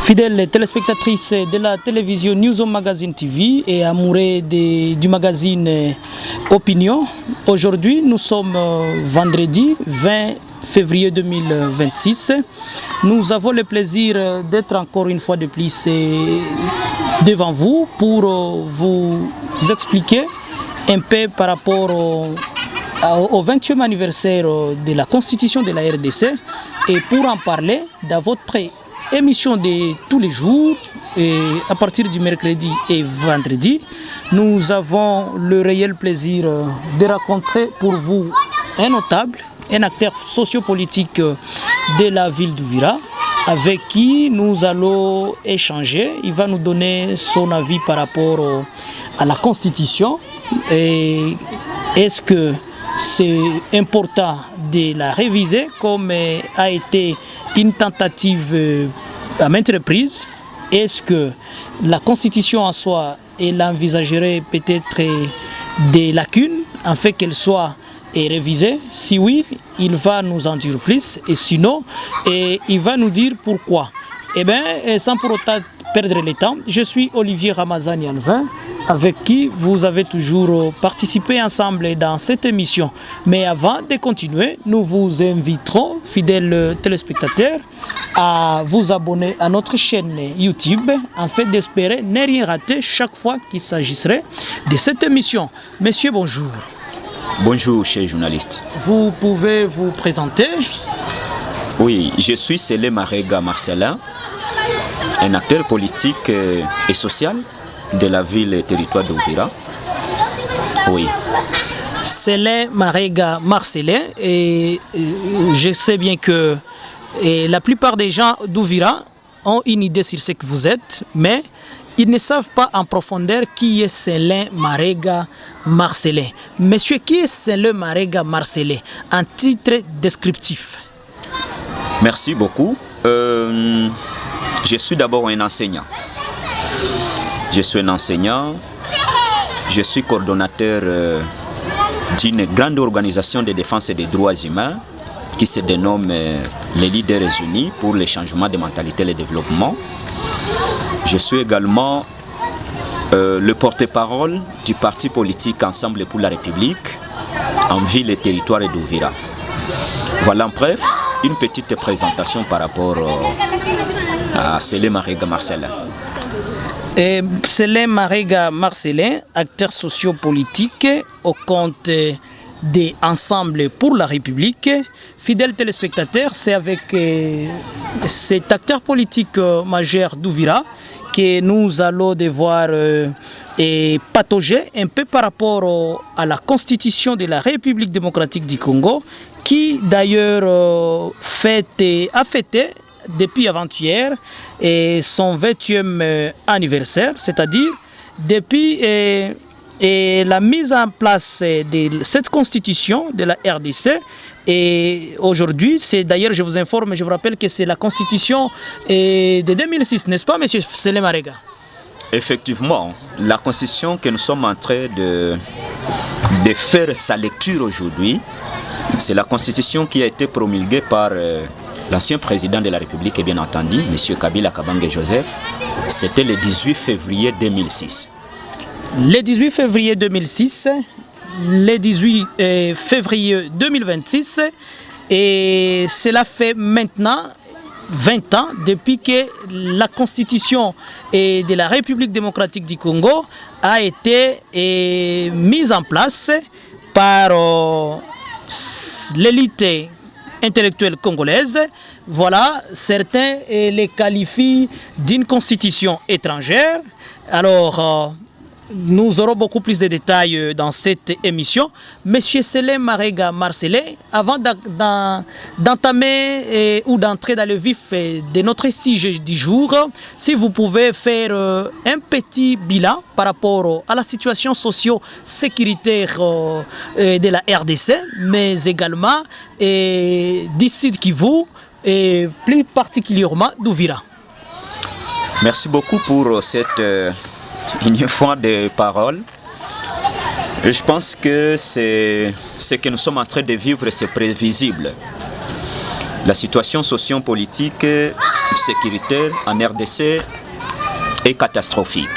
Fidèles téléspectatrices de la télévision News Magazine TV et amoureux du magazine Opinion, aujourd'hui nous sommes vendredi 20 février 2026. Nous avons le plaisir d'être encore une fois de plus devant vous pour vous expliquer un peu par rapport au 20e anniversaire de la Constitution de la RDC et pour en parler dans votre émission de tous les jours et à partir du mercredi et vendredi, nous avons le réel plaisir de rencontrer pour vous un notable, un acteur sociopolitique de la ville d'Uvira avec qui nous allons échanger. Il va nous donner son avis par rapport à la Constitution et est-ce que c'est important de la réviser comme a été une tentative à maintes reprises. Est-ce que la Constitution en soi, elle envisagerait peut-être des lacunes en fait qu'elle soit révisée? Si oui, il va nous en dire plus et sinon, il va nous dire pourquoi. Eh bien, sans pour autant perdre le temps, je suis Olivier Ramazani Alvin, avec qui vous avez toujours participé ensemble dans cette émission. Mais avant de continuer, nous vous inviterons, fidèles téléspectateurs, à vous abonner à notre chaîne YouTube, afin d'espérer ne rien rater chaque fois qu'il s'agirait de cette émission. Monsieur, bonjour. Bonjour, chers journalistes. Vous pouvez vous présenter? Oui, je suis Célé Marega Marcelin, un acteur politique et social de la ville et territoire d'Uvira. Oui. Célé Marega Marcelin, et je sais bien que la plupart des gens d'Uvira ont une idée sur ce que vous êtes, mais ils ne savent pas en profondeur qui est Célé Marega Marcelin. Monsieur, qui est Célé Marega Marcelin en titre descriptif? Merci beaucoup. Je suis d'abord un enseignant. Je suis un enseignant. Je suis coordonnateur d'une grande organisation de défense des droits humains qui se dénomme les Leaders Unis pour le changement de mentalité et le développement. Je suis également le porte-parole du parti politique Ensemble pour la République en ville et territoire d'Uvira. Voilà en bref une petite présentation par rapport à Célé Marega Marcelin. Célé Marega Marcelin, acteur sociopolitique au compte des Ensemble pour la République. Fidèles téléspectateurs, c'est avec cet acteur politique majeur d'Uvira que nous allons devoir patauger un peu par rapport à la Constitution de la République démocratique du Congo, qui d'ailleurs a fêté depuis avant-hier son 20e anniversaire, c'est-à-dire depuis la mise en place de cette constitution de la RDC. Et aujourd'hui, c'est d'ailleurs, je vous informe, je vous rappelle que c'est la constitution de 2006, n'est-ce pas, monsieur Célé Marega? Effectivement, la constitution que nous sommes en train de faire sa lecture aujourd'hui, c'est la constitution qui a été promulguée par l'ancien président de la République, et bien entendu, M. Kabila Kabange Joseph. C'était le 18 février 2006. Le 18 février 2006, le 18 février 2026, et cela fait maintenant 20 ans depuis que la Constitution de la République démocratique du Congo a été mise en place par l'élite intellectuelle congolaise. Voilà, certains les qualifient d'une constitution étrangère. Alors, nous aurons beaucoup plus de détails dans cette émission. Monsieur Célé Marega Marcelin, avant d'entamer ou d'entrer dans le vif de notre sujet du jour, si vous pouvez faire un petit bilan par rapport à la situation socio-sécuritaire de la RDC, mais également du Sud Kivu et plus particulièrement d'Uvira. Merci beaucoup pour cette une fois de parole. Je pense que ce que nous sommes en train de vivre, c'est prévisible. La situation socio-politique sécuritaire en RDC est catastrophique.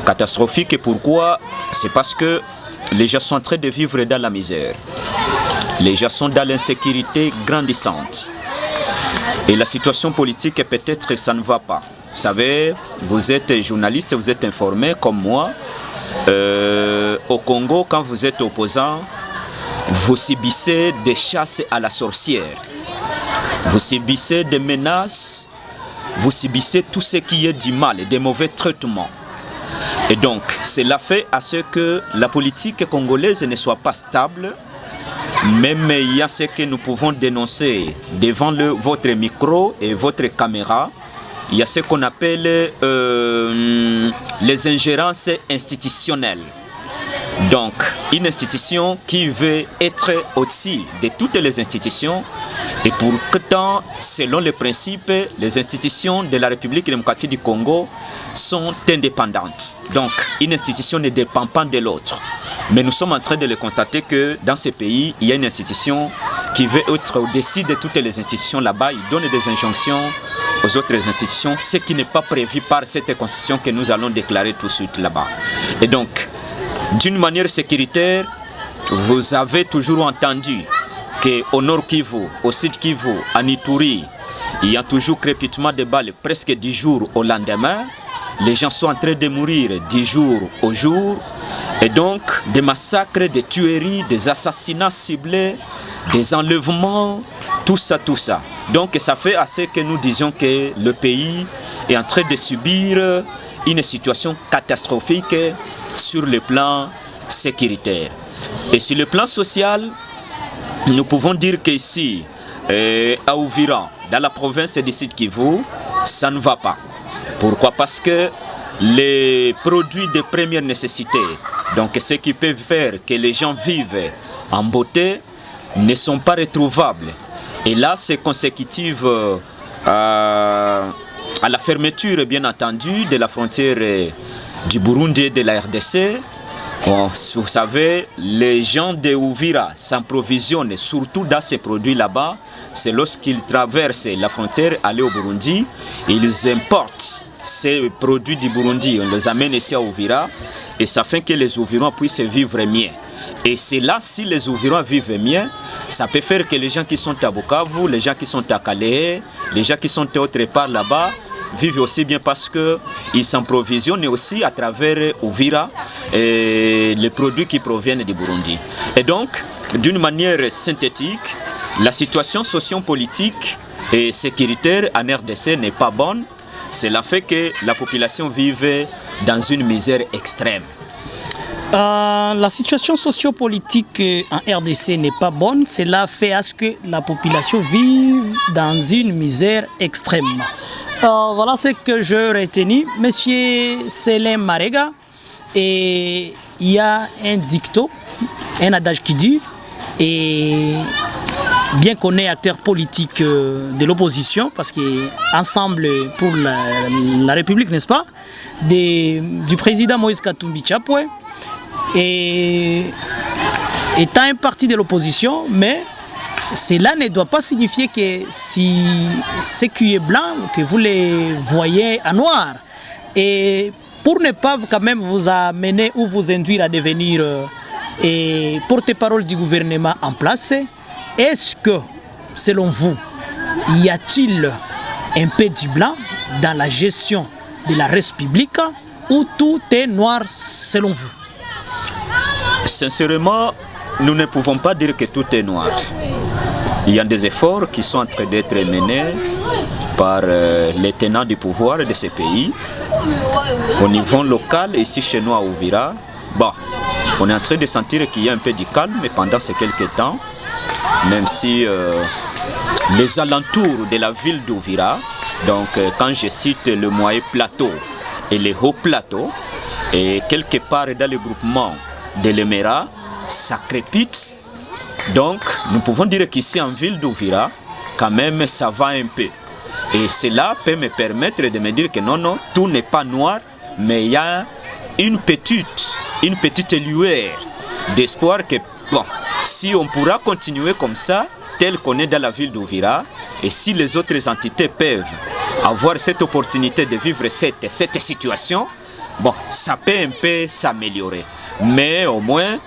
Catastrophique et pourquoi? C'est parce que les gens sont en train de vivre dans la misère. Les gens sont dans l'insécurité grandissante. Et la situation politique, peut-être, ça ne va pas. Vous savez, vous êtes journaliste, vous êtes informé comme moi. Au Congo, quand vous êtes opposant, vous subissez des chasses à la sorcière. Vous subissez des menaces. Vous subissez tout ce qui est du mal et des mauvais traitements. Et donc, cela fait à ce que la politique congolaise ne soit pas stable. Même il y a ce que nous pouvons dénoncer devant votre micro et votre caméra. Il y a ce qu'on appelle les ingérences institutionnelles. Donc, une institution qui veut être au-dessus de toutes les institutions. Et pourtant, selon les principes, les institutions de la République démocratique du Congo sont indépendantes. Donc, une institution ne dépend pas de l'autre. Mais nous sommes en train de le constater que dans ces pays, il y a une institution qui veut être au-dessus de toutes les institutions là-bas. Il donne des injonctions aux autres institutions, ce qui n'est pas prévu par cette constitution que nous allons déclarer tout de suite là-bas. Et donc, d'une manière sécuritaire, vous avez toujours entendu qu'au Nord Kivu, au Sud Kivu, à Ituri, il y a toujours crépitement de balles presque 10 jours au lendemain. Les gens sont en train de mourir 10 jours au jour. Et donc, des massacres, des tueries, des assassinats ciblés, des enlèvements, tout ça, tout ça. Donc, ça fait assez que nous disions que le pays est en train de subir une situation catastrophique sur le plan sécuritaire. Et sur le plan social, nous pouvons dire qu'ici, à Uvira, dans la province du Sud Kivu, ça ne va pas. Pourquoi? Parce que les produits de première nécessité, donc ce qui peut faire que les gens vivent en beauté, ne sont pas retrouvables. Et là, c'est consécutif à la fermeture, bien entendu, de la frontière du Burundi et de la RDC. Bon, vous savez, les gens de Uvira s'approvisionnent surtout dans ces produits là-bas. C'est lorsqu'ils traversent la frontière, aller au Burundi, ils importent ces produits du Burundi, on les amène ici à Uvira, et ça fait que les Ouvirons puissent vivre mieux. Et c'est là, si les Ouvirons vivent mieux, ça peut faire que les gens qui sont à Bukavu, les gens qui sont à Calais, les gens qui sont autre part là-bas, vivent aussi bien parce qu'ils s'approvisionnent aussi à travers Uvira et les produits qui proviennent du Burundi. Et donc, d'une manière synthétique, la situation socio-politique et sécuritaire en RDC n'est pas bonne. Cela fait que la population vive dans une misère extrême. La situation sociopolitique en RDC n'est pas bonne. Cela fait à ce que la population vive dans une misère extrême. Voilà ce que je retenais. Monsieur Célin Marega, et il y a un dicton, un adage qui dit, et bien qu'on est acteur politique de l'opposition, parce qu'ensemble pour la République, n'est-ce pas, du président Moïse Katumbi Chapwe, et étant un parti de l'opposition, mais cela ne doit pas signifier que si ce qui est blanc, que vous les voyez en noir. Et pour ne pas quand même vous amener ou vous induire à devenir porte-parole du gouvernement en place, est-ce que, selon vous, y a-t-il un peu du blanc dans la gestion de la res publique ou tout est noir selon vous? Sincèrement, nous ne pouvons pas dire que tout est noir. Il y a des efforts qui sont en train d'être menés par les tenants du pouvoir de ces pays. Au niveau local, ici chez nous à Uvira, bon, on est en train de sentir qu'il y a un peu de calme pendant ces quelques temps, même si les alentours de la ville d'Uvira, donc quand je cite le moyen plateau et les hauts plateaux, et quelque part dans le groupement de l'Emera, ça crépite. Donc, nous pouvons dire qu'ici en ville d'Uvira, quand même, ça va un peu. Et cela peut me permettre de me dire que non, tout n'est pas noir, mais il y a une petite lueur d'espoir que, bon, si on pourra continuer comme ça, telle qu'on est dans la ville d'Ouvira, et si les autres entités peuvent avoir cette opportunité de vivre cette situation, bon, ça peut un peu s'améliorer. Mais au moins,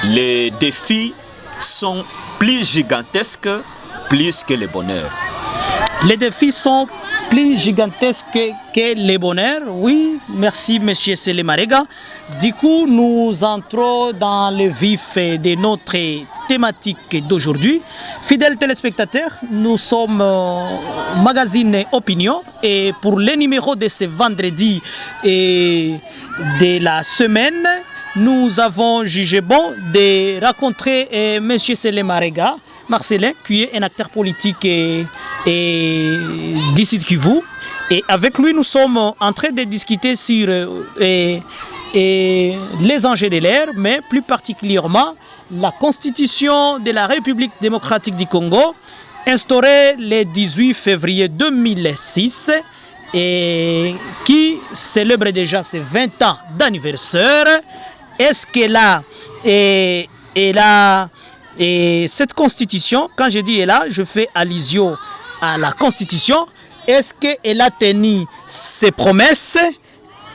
les défis sont plus gigantesques, plus que le bonheur. Les défis sont plus gigantesques que les bonheurs. Oui, merci M. Sélé Marega. Du coup, nous entrons dans le vif de notre thématique d'aujourd'hui. Fidèles téléspectateurs, nous sommes magazine Opinion et pour les numéros de ce vendredi et de la semaine, nous avons jugé bon de rencontrer M. Sélé Marega, Marcelin, qui est un acteur politique d'ici de Kivu. Et avec lui, nous sommes en train de discuter sur les enjeux de l'ère, mais plus particulièrement la constitution de la République démocratique du Congo, instaurée le 18 février 2006 et qui célèbre déjà ses 20 ans d'anniversaire. Est-ce qu'elle a, et cette constitution, quand je dis elle a, je fais allusion à la constitution, est-ce qu'elle a tenu ses promesses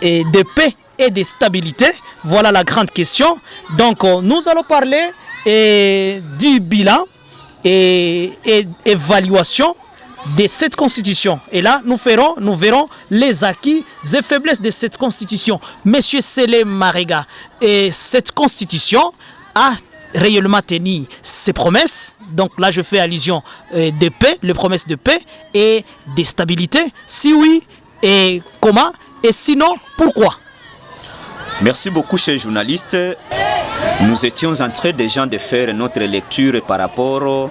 de paix et de stabilité? Voilà la grande question. Donc nous allons parler du bilan et évaluation de cette constitution. Et là, nous verrons les acquis et faiblesses de cette constitution. Monsieur Sélé Marega, et cette constitution a réellement tenu ses promesses. Donc là, je fais allusion de paix, les promesses de paix et de stabilité. Si oui, et comment? Et sinon, pourquoi? Merci beaucoup, chers journalistes. Nous étions en train déjà de faire notre lecture par rapport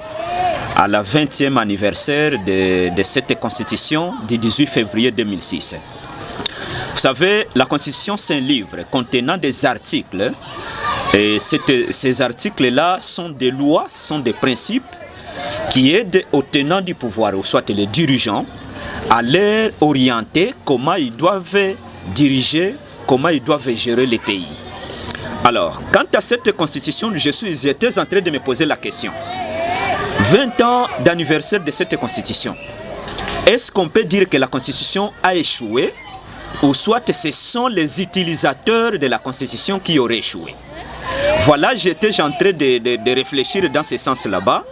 à la 20e anniversaire de cette constitution du 18 février 2006. Vous savez, la constitution, c'est un livre contenant des articles. Et ces articles-là sont des lois, sont des principes qui aident aux tenants du pouvoir, ou soit les dirigeants, à leur orienter comment ils doivent diriger, comment ils doivent gérer les pays. Alors, quant à cette constitution, j'étais en train de me poser la question. 20 ans d'anniversaire de cette constitution. Est-ce qu'on peut dire que la constitution a échoué, ou soit ce sont les utilisateurs de la constitution qui auraient échoué? Voilà, j'étais en train de réfléchir dans ce sens là-bas,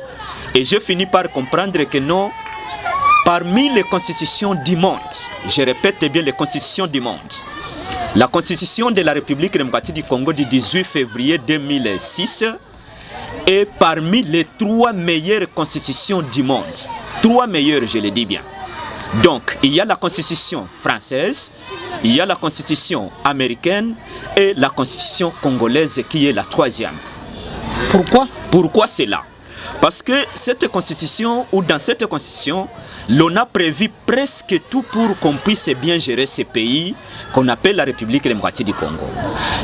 et j'ai fini par comprendre que non, parmi les constitutions du monde, je répète bien les constitutions du monde, la constitution de la République démocratique du Congo du 18 février 2006 est parmi les 3 meilleures constitutions du monde. 3 meilleures, je le dis bien. Donc, il y a la constitution française, il y a la constitution américaine et la constitution congolaise qui est la 3e. Pourquoi? Pourquoi c'est là? Parce que cette constitution, ou dans cette constitution, l'on a prévu presque tout pour qu'on puisse bien gérer ce pays qu'on appelle la République démocratique du Congo.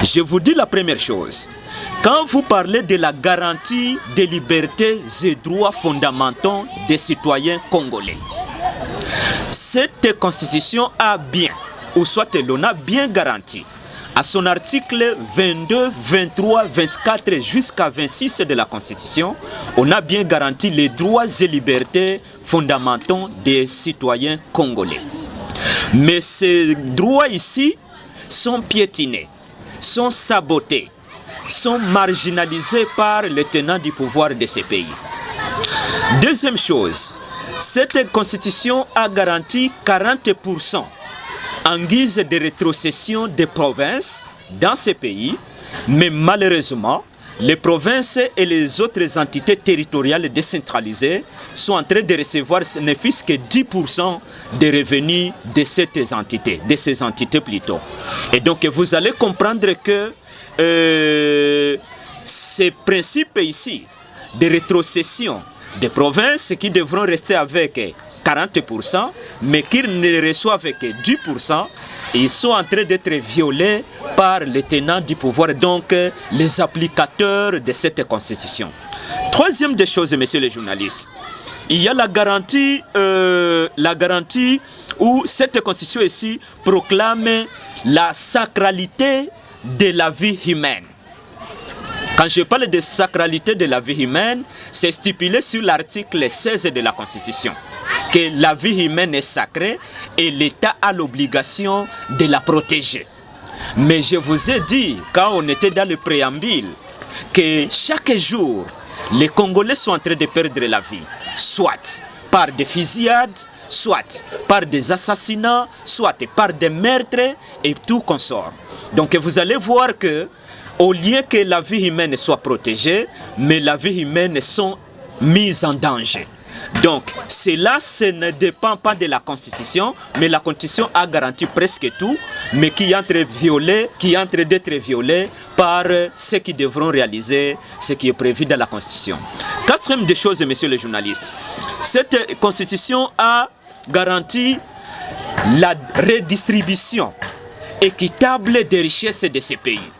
Je vous dis la première chose. Quand vous parlez de la garantie des libertés et droits fondamentaux des citoyens congolais, cette constitution a bien, ou soit l'on a bien garanti, à son article 22, 23, 24 jusqu'à 26 de la Constitution, on a bien garanti les droits et libertés fondamentaux des citoyens congolais. Mais ces droits ici sont piétinés, sont sabotés, sont marginalisés par les tenants du pouvoir de ces pays. Deuxième chose, cette constitution a garanti 40% en guise de rétrocession des provinces dans ces pays, mais malheureusement, les provinces et les autres entités territoriales décentralisées sont en train de recevoir ne fût-ce que 10% des revenus de ces entités plutôt. Et donc vous allez comprendre que ces principes ici de rétrocession des provinces qui devront rester avec 40%, mais qui ne reçoivent que 10%, ils sont en train d'être violés par les tenants du pouvoir, donc les applicateurs de cette constitution. Troisième des choses, messieurs les journalistes, il y a la garantie où cette constitution ici proclame la sacralité de la vie humaine. Quand je parle de sacralité de la vie humaine, c'est stipulé sur l'article 16 de la Constitution, que la vie humaine est sacrée et l'État a l'obligation de la protéger. Mais je vous ai dit, quand on était dans le préambule, que chaque jour, les Congolais sont en train de perdre la vie, soit par des fusillades, soit par des assassinats, soit par des meurtres et tout consort. Donc vous allez voir que, au lieu que la vie humaine soit protégée, mais la vie humaine sont mises en danger. Donc, cela, ce ne dépend pas de la Constitution, mais la Constitution a garanti presque tout, mais qui est en train d'être violé par ceux qui devront réaliser ce qui est prévu dans la Constitution. Quatrième des choses, messieurs les journalistes, cette Constitution a garanti la redistribution équitable des richesses de ces pays.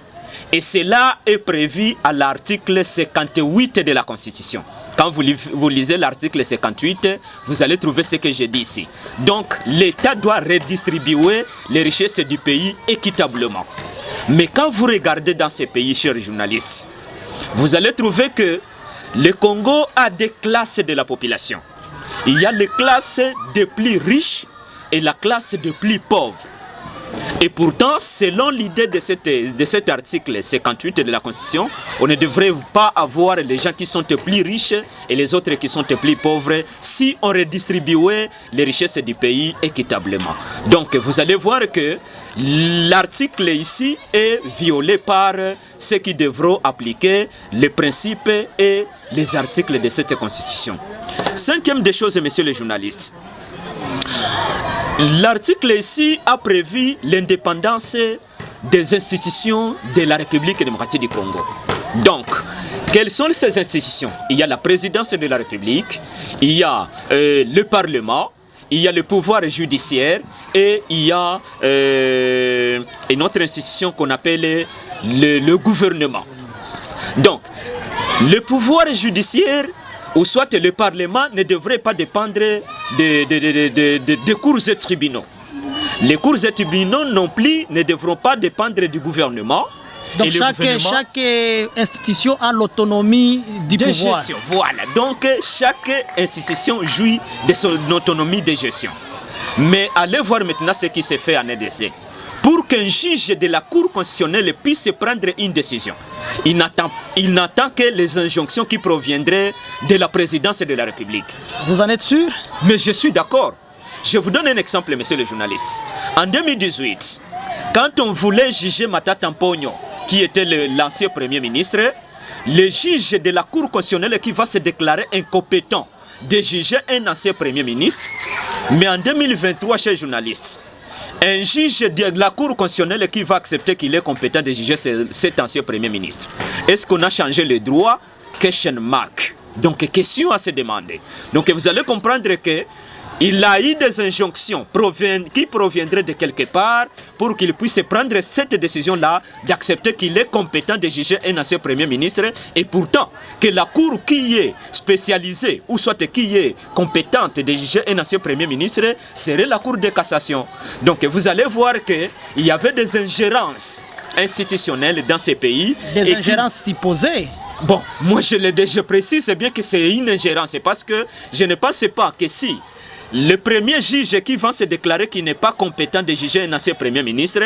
Et cela est prévu à l'article 58 de la Constitution. Quand vous lisez l'article 58, vous allez trouver ce que j'ai dit ici. Donc, l'État doit redistribuer les richesses du pays équitablement. Mais quand vous regardez dans ces pays, chers journalistes, vous allez trouver que le Congo a des classes de la population. Il y a les classes des plus riches et la classe des plus pauvres. Et pourtant, selon l'idée de cet article 58 de la Constitution, on ne devrait pas avoir les gens qui sont les plus riches et les autres qui sont les plus pauvres si on redistribuait les richesses du pays équitablement. Donc, vous allez voir que l'article ici est violé par ceux qui devront appliquer les principes et les articles de cette Constitution. Cinquième des choses, messieurs les journalistes, l'article ici a prévu l'indépendance des institutions de la République démocratique du Congo. Donc, quelles sont ces institutions? Il y a la présidence de la République, il y a le Parlement, il y a le pouvoir judiciaire et il y a une autre institution qu'on appelle le gouvernement. Donc, le pouvoir judiciaire ou soit le Parlement ne devrait pas dépendre des cours et tribunaux. Les cours et tribunaux non plus ne devront pas dépendre du gouvernement. Donc chaque institution a l'autonomie du pouvoir. Gestion. Voilà, donc chaque institution jouit de son autonomie de gestion. Mais allez voir maintenant ce qui se fait en RDC. Pour qu'un juge de la Cour constitutionnelle puisse prendre une décision, il n'attend que les injonctions qui proviendraient de la présidence de la République. Vous en êtes sûr? Mais je suis d'accord. Je vous donne un exemple, messieurs les journalistes. En 2018, quand on voulait juger Matata Mponyo, qui était l'ancien Premier ministre, le juge de la Cour constitutionnelle qui va se déclarer incompétent de juger un ancien Premier ministre, mais en 2023, chers journalistes, un juge de la Cour constitutionnelle qui va accepter qu'il est compétent de juger cet ancien Premier ministre. Est-ce qu'on a changé le droit? Question mark. Donc, question à se demander. Donc, vous allez comprendre que il a eu des injonctions qui proviendraient de quelque part pour qu'il puisse prendre cette décision-là d'accepter qu'il est compétent de juger un ancien Premier ministre et pourtant que la Cour qui est spécialisée ou soit qui est compétente de juger un ancien Premier ministre serait la Cour de cassation. Donc vous allez voir qu'il y avait des ingérences institutionnelles dans ces pays. Des ingérences supposées. Bon, moi je précise bien que c'est une ingérence parce que je ne pense pas que si le premier juge qui va se déclarer qu'il n'est pas compétent de juger un ancien Premier ministre,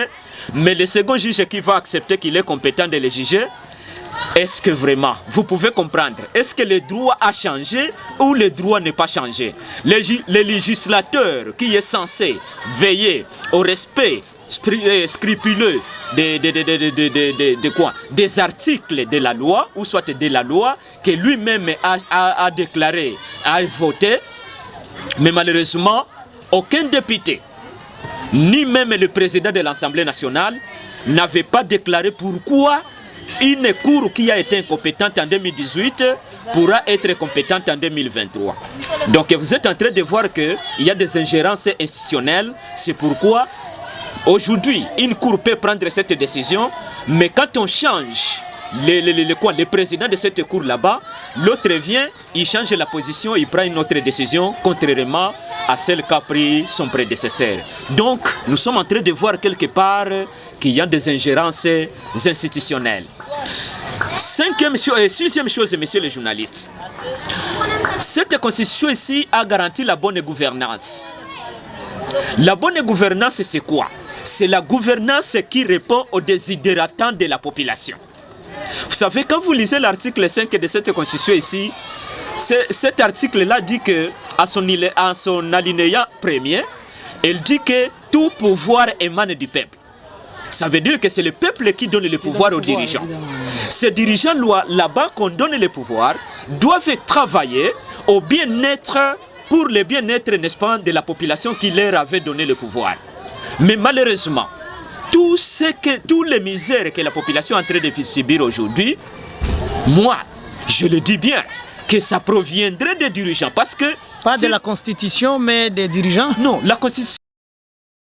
mais le second juge qui va accepter qu'il est compétent de le juger, est-ce que vraiment, vous pouvez comprendre, est-ce que le droit a changé ou le droit n'est pas changé? Le législateur qui est censé veiller au respect scrupuleux des articles de la loi, ou soit de la loi que lui-même a déclaré, a voté, mais malheureusement, aucun député, ni même le président de l'Assemblée nationale, n'avait pas déclaré pourquoi une cour qui a été incompétente en 2018 pourra être compétente en 2023. Donc vous êtes en train de voir qu'il y a des ingérences institutionnelles. C'est pourquoi aujourd'hui, une cour peut prendre cette décision, mais quand on change le président de cette cour là-bas, l'autre vient, il change la position, il prend une autre décision, contrairement à celle qu'a pris son prédécesseur. Donc, nous sommes en train de voir quelque part qu'il y a des ingérences institutionnelles. Sixième chose, messieurs les journalistes. Cette constitution ici a garanti la bonne gouvernance. La bonne gouvernance, c'est quoi? C'est la gouvernance qui répond aux désidératants de la population. Vous savez, quand vous lisez l'article 5 de cette constitution ici, cet article-là dit que, à son alinéa premier, il dit que tout pouvoir émane du peuple. Ça veut dire que c'est le peuple qui donne le pouvoir aux dirigeants. Évidemment. Ces dirigeants là-bas qu'on donne le pouvoir doivent travailler au bien-être, pour le bien-être, n'est-ce pas, de la population qui leur avait donné le pouvoir. Mais malheureusement, toutes les misères que la population est en train de subir aujourd'hui, moi, je le dis bien, que ça proviendrait des dirigeants. Parce que pas de la Constitution, mais des dirigeants. Non, la Constitution